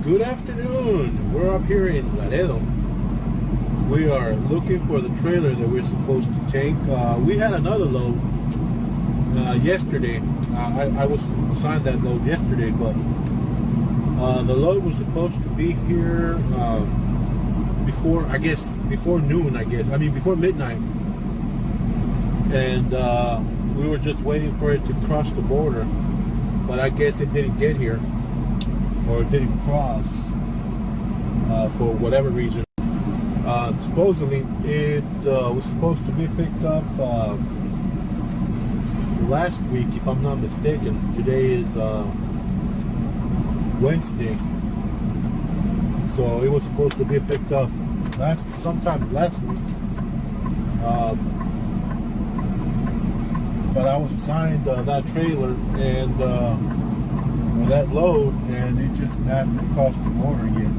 Good afternoon. We're up here in Laredo. We are looking for the trailer that we're supposed to take. We had another load yesterday. I was assigned that load yesterday, but the load was supposed to be here before noon, before midnight. And we were just waiting for it to cross the border, but I guess it didn't get here, or it didn't cross for whatever reason. Supposedly it was supposed to be picked up last week, if I'm not mistaken. Today is Wednesday, so it was supposed to be picked up sometime last week. But I was assigned that trailer and that load, and it just hasn't crossed the border yet.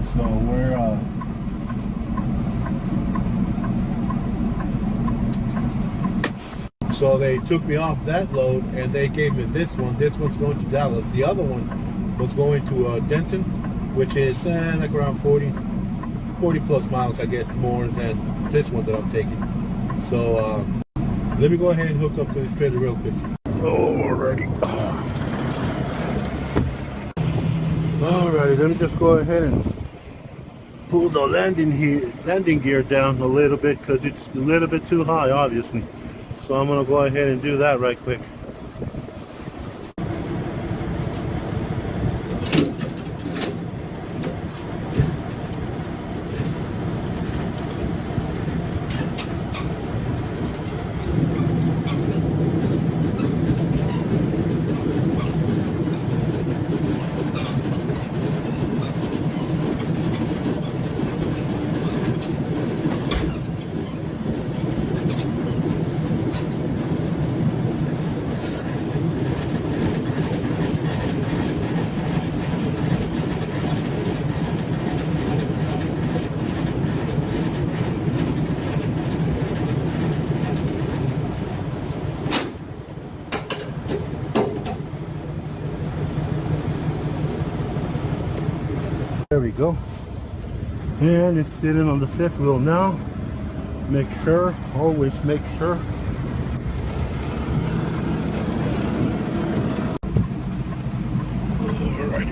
So we're so they took me off that load and they gave me this one. This one's going to Dallas. The other one was going to Denton, which is like around 40 plus miles, I guess, more than this one that I'm taking. So let me go ahead and hook up to this trailer real quick. Alrighty, let me just go ahead and pull the landing gear down a little bit, because it's a little bit too high, obviously. So I'm gonna go ahead and do that right quick. There we go. And it's sitting on the fifth wheel now. Make sure, always make sure. Alright.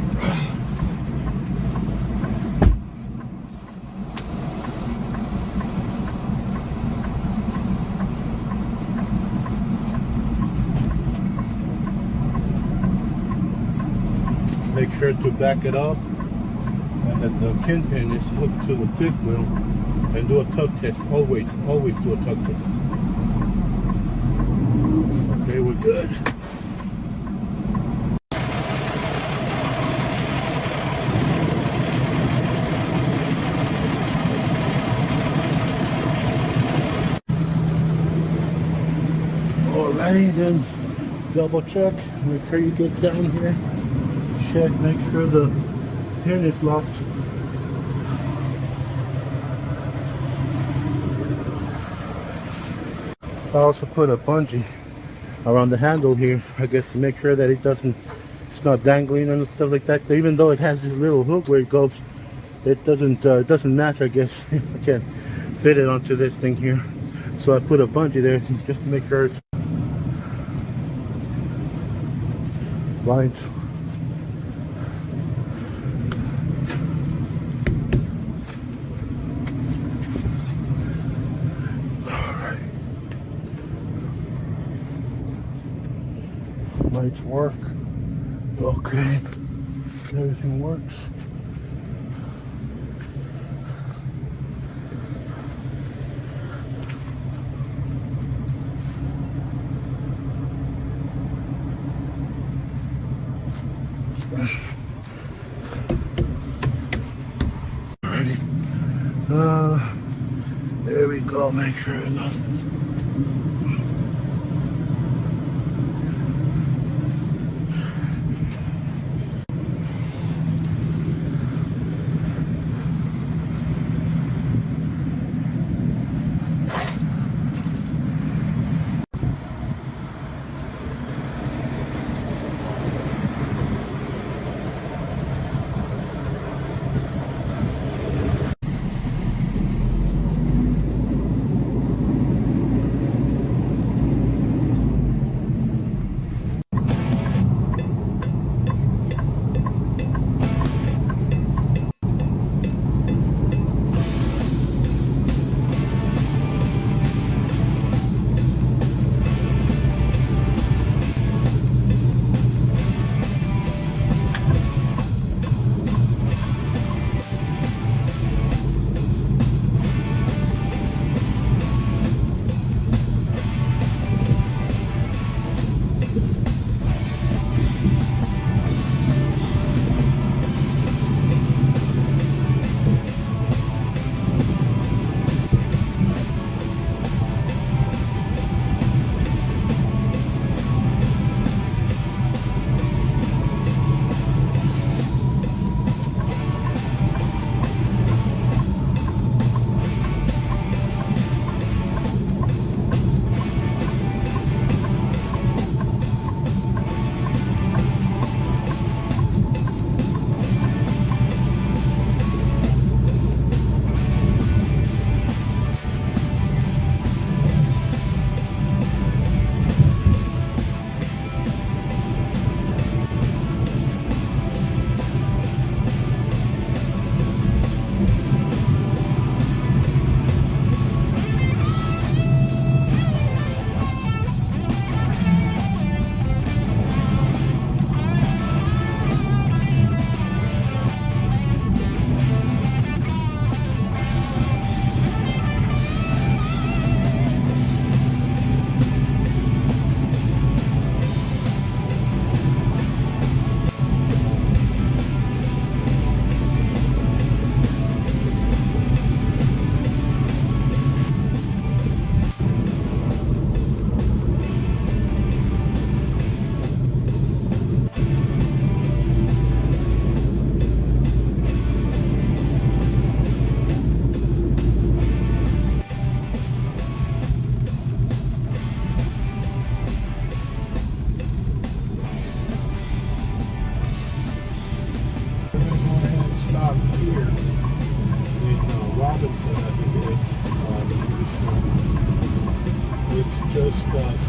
Make sure to back it up, and that the kingpin is hooked to the fifth wheel, and do a tug test. Always do a tug test. Okay, we're good. Alrighty, then double check, make sure you get down here, check, make sure the pin is locked. I also put a bungee around the handle here, I guess, to make sure that it's not dangling and stuff like that. Even though it has this little hook where it goes, it doesn't match, I guess. I can't fit it onto this thing here, so I put a bungee there just to make sure it's lines. Lights work. Okay, everything works. Alrighty. There we go. Make sure nothing.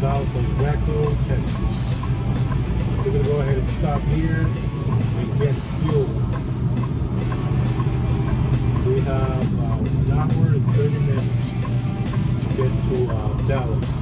south of Waco, Texas. We're going to go ahead and stop here and get fuel. We have an hour and 30 minutes to get to Dallas.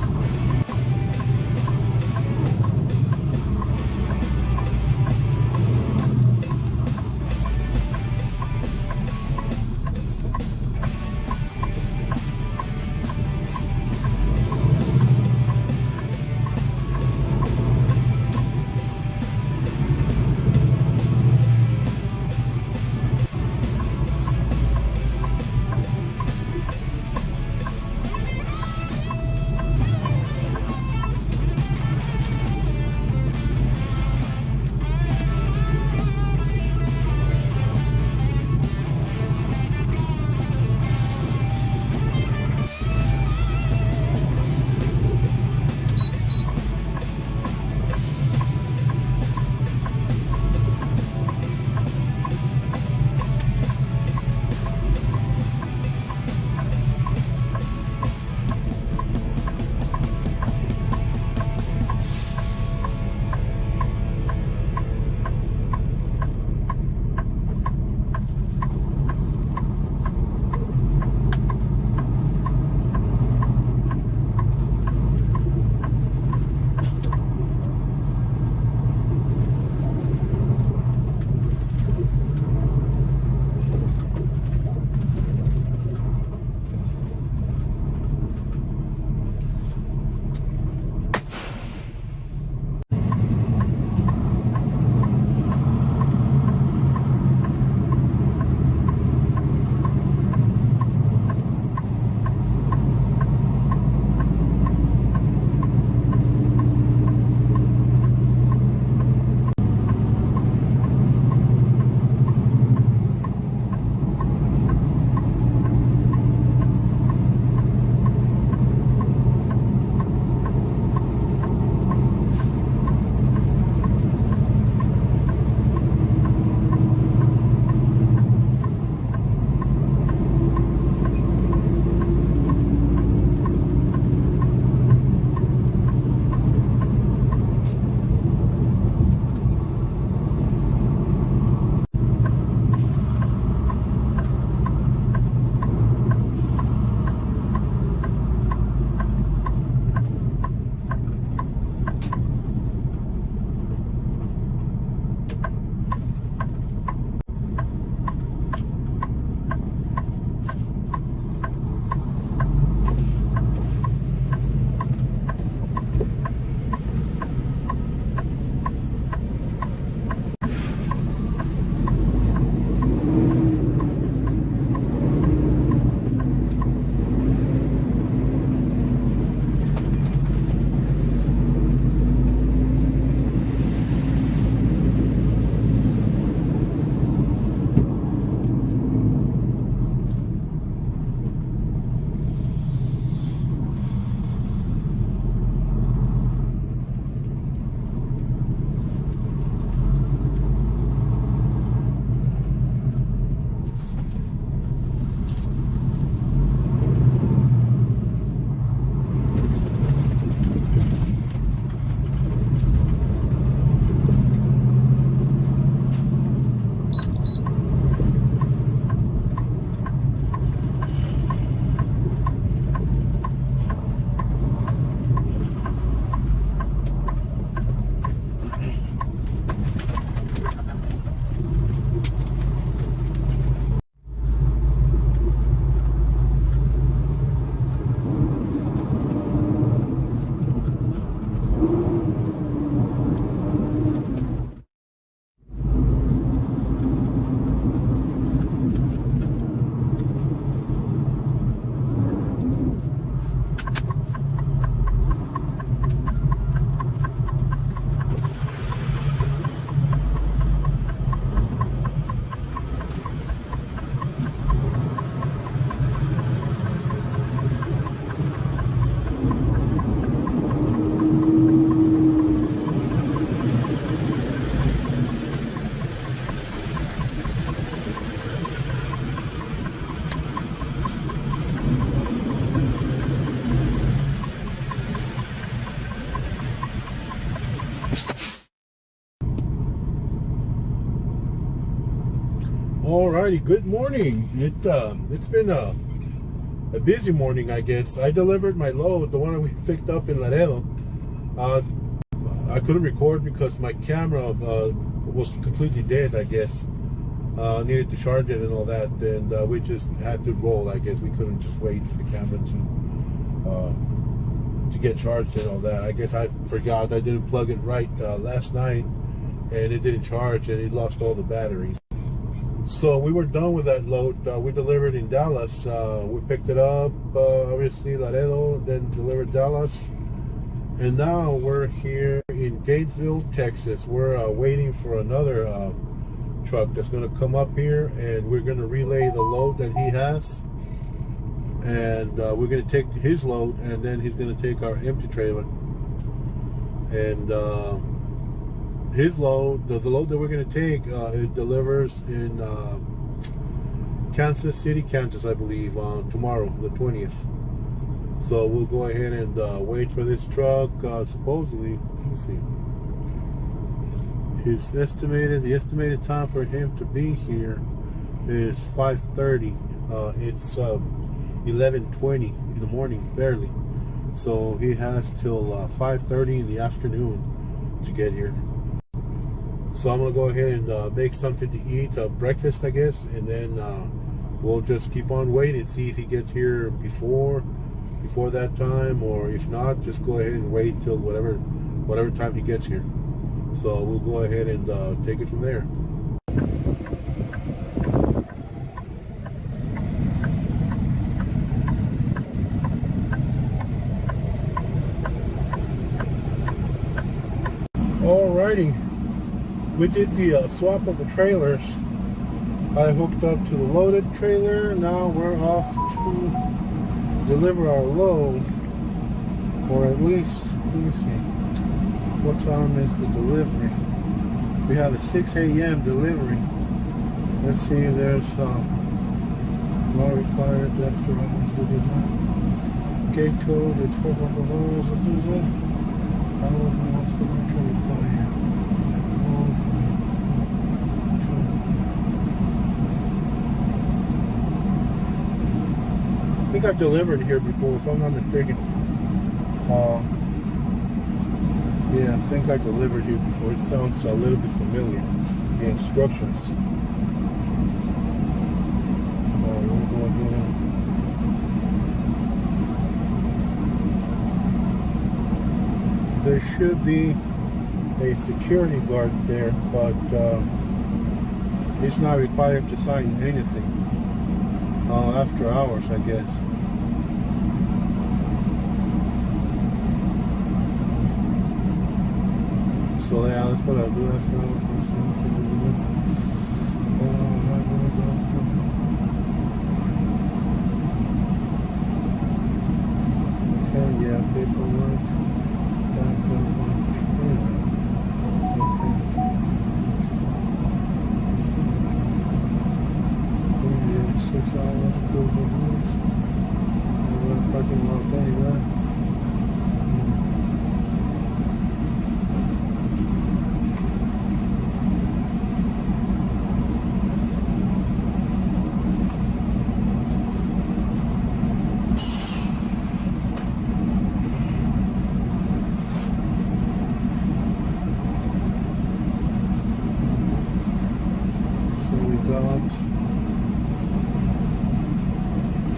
Alrighty, good morning. It's been a busy morning, I guess. I delivered my load, the one that we picked up in Laredo. I couldn't record because my camera was completely dead, I guess. Needed to charge it and all that, and we just had to roll, I guess. We couldn't just wait for the camera to get charged and all that. I guess I forgot, I didn't plug it right last night, and it didn't charge, and it lost all the batteries. So we were done with that load. We delivered in Dallas. We picked it up, obviously Laredo, then delivered Dallas. And now we're here in Gainesville, Texas. We're waiting for another truck that's gonna come up here, and we're gonna relay the load that he has. And we're gonna take his load, and then he's gonna take our empty trailer. And his load, the load that we're going to take, it delivers in Kansas City, Kansas, I believe, tomorrow, the 20th. So we'll go ahead and wait for this truck. Supposedly, let's see, the estimated time for him to be here is 5:30. It's 11:20 in the morning, barely. So he has till 5:30 in the afternoon to get here. So I'm gonna go ahead and make something to eat, breakfast, I guess, and then we'll just keep on waiting, see if he gets here before that time, or if not, just go ahead and wait till whatever time he gets here. So we'll go ahead and take it from there. Alrighty. We did the swap of the trailers. I hooked up to the loaded trailer. Now we're off to deliver our load, or at least, let me see, what time is the delivery? We have a 6 a.m. delivery. Let's see, there's law required extra items to do that. Gate code is 444. I don't know what's the metro required. I think I've delivered here before, if I'm not mistaken. Yeah, I think I delivered here before. It sounds a little bit familiar. The instructions. We'll go again. There should be a security guard there, but he's not required to sign anything. After hours, I guess. So yeah, that's what I'll do. That's what I'll do. Okay, yeah, paperwork. Okay. 6 hours, parking lot anyway. So we got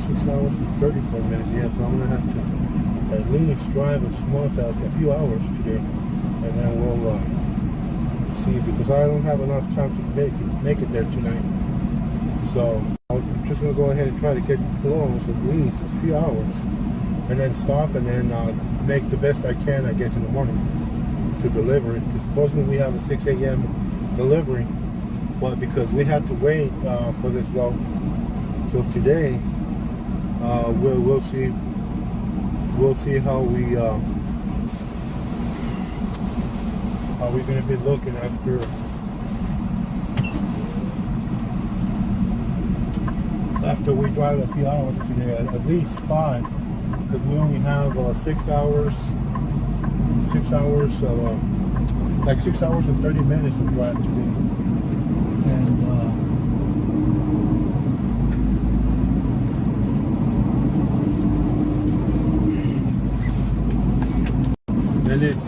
6 hours and 34 minutes, yeah, so I'm gonna have to at least drive a few hours today, and then we'll see, because I don't have enough time to make it there tonight. So I'm just gonna go ahead and try to get close at least a few hours, and then stop, and then make the best I can, I guess, in the morning to deliver it. Because supposedly we have a 6 a.m. delivery, but because we had to wait for this load till today, we'll see how we're gonna be looking after we drive a few hours today, at least 5, because we only have 6 hours, like 6 hours and 30 minutes of drive today. And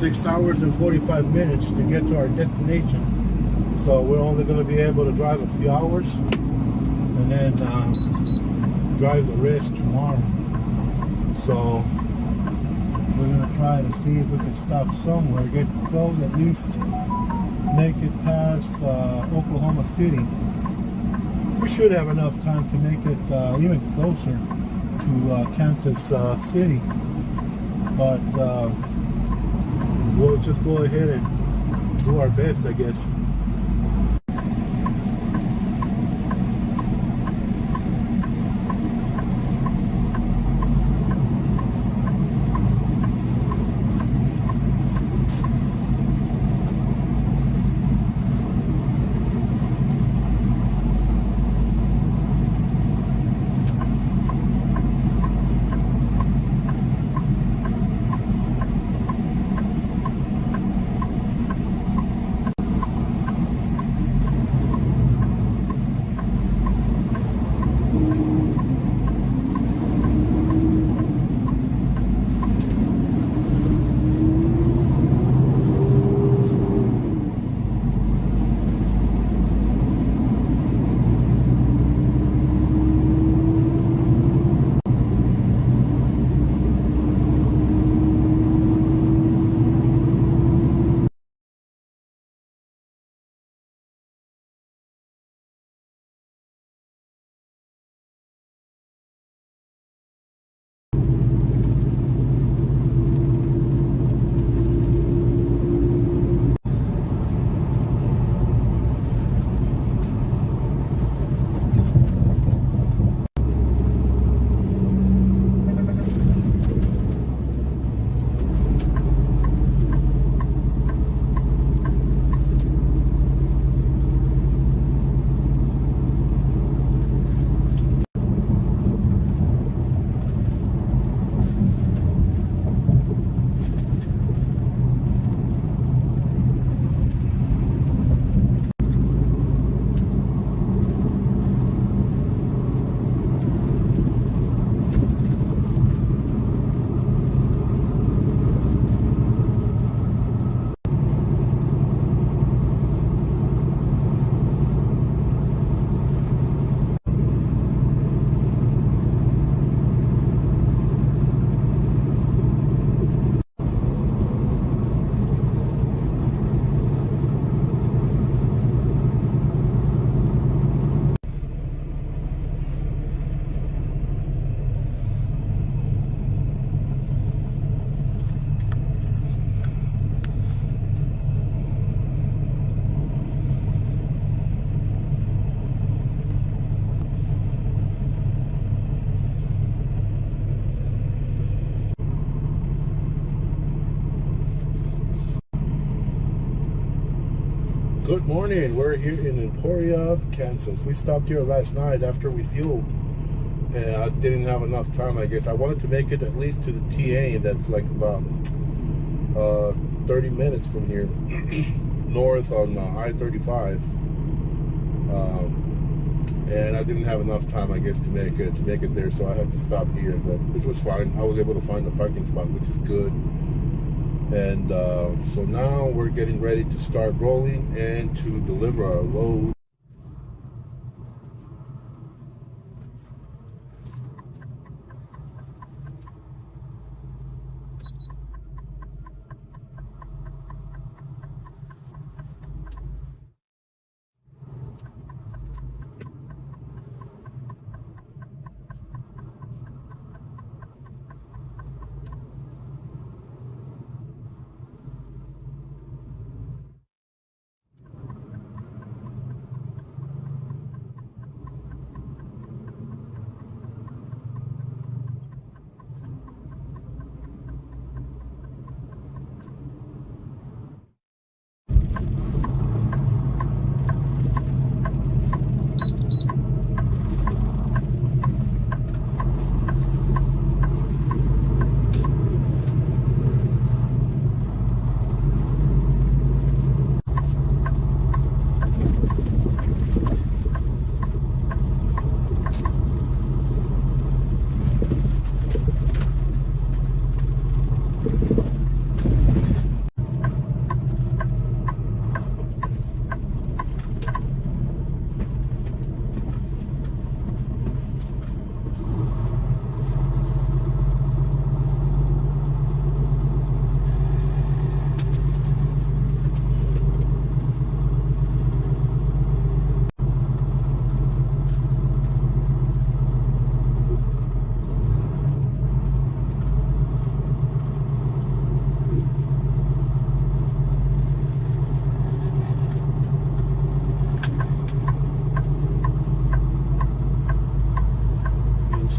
6 hours and 45 minutes to get to our destination. So we're only going to be able to drive a few hours and then drive the rest tomorrow. So we're going to try to see if we can stop somewhere, get close at least, make it past Oklahoma City. We should have enough time to make it even closer to Kansas City, but we'll just go ahead and do our best, I guess. Good morning. We're here in Emporia, Kansas. We stopped here last night after we fueled, and I didn't have enough time, I guess. I wanted to make it at least to the TA, that's like about 30 minutes from here, north on I-35. And I didn't have enough time, I guess, to make it there, so I had to stop here, but which was fine. I was able to find the parking spot, which is good. And so now we're getting ready to start rolling and to deliver our load.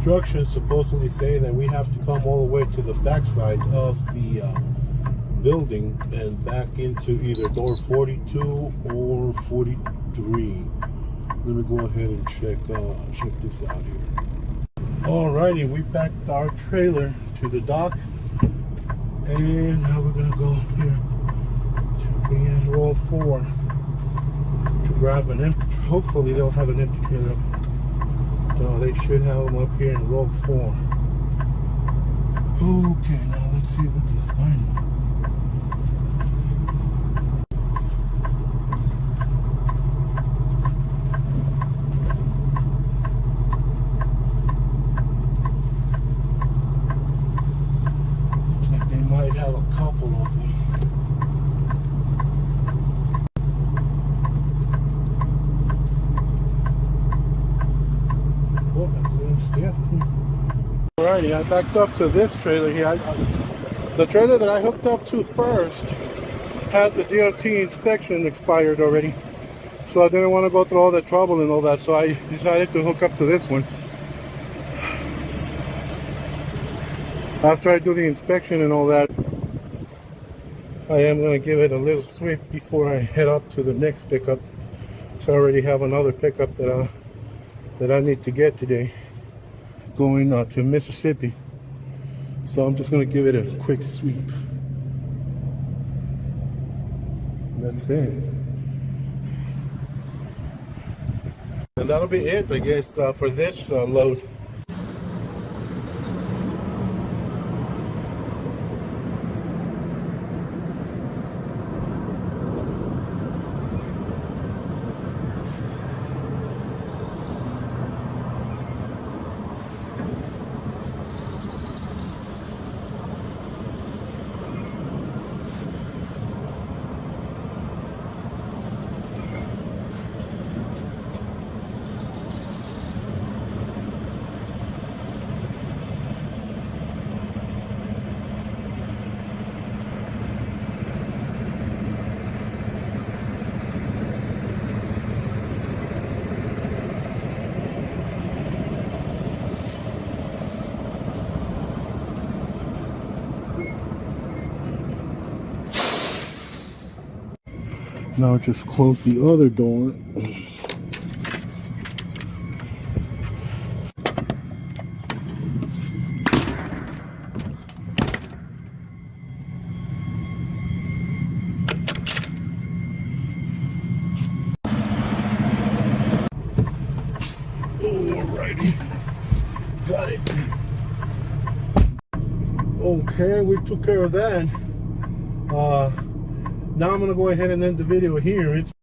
instructions supposedly say that we have to come all the way to the backside of the building and back into either door 42 or 43. Let me go ahead and check this out here. Alrighty, we packed our trailer to the dock, and now we're gonna go here to roll 4 to grab an empty. Hopefully they'll have an empty trailer. So they should have them up here in row 4. Okay, now let's see if we can find one. Looks like they might have a couple of them. Yeah. Alrighty, I backed up to this trailer here. The trailer that I hooked up to first had the DOT inspection expired already, so I didn't want to go through all that trouble and all that, so I decided to hook up to this one. After I do the inspection and all that, I am going to give it a little sweep before I head up to the next pickup. So I already have another pickup that I need to get today, going to Mississippi. So I'm just going to give it a quick sweep. That's it. And that'll be it, I guess, for this load. Now just close the other door. Alrighty, got it. Okay, we took care of that. Now I'm going to go ahead and end the video here. It's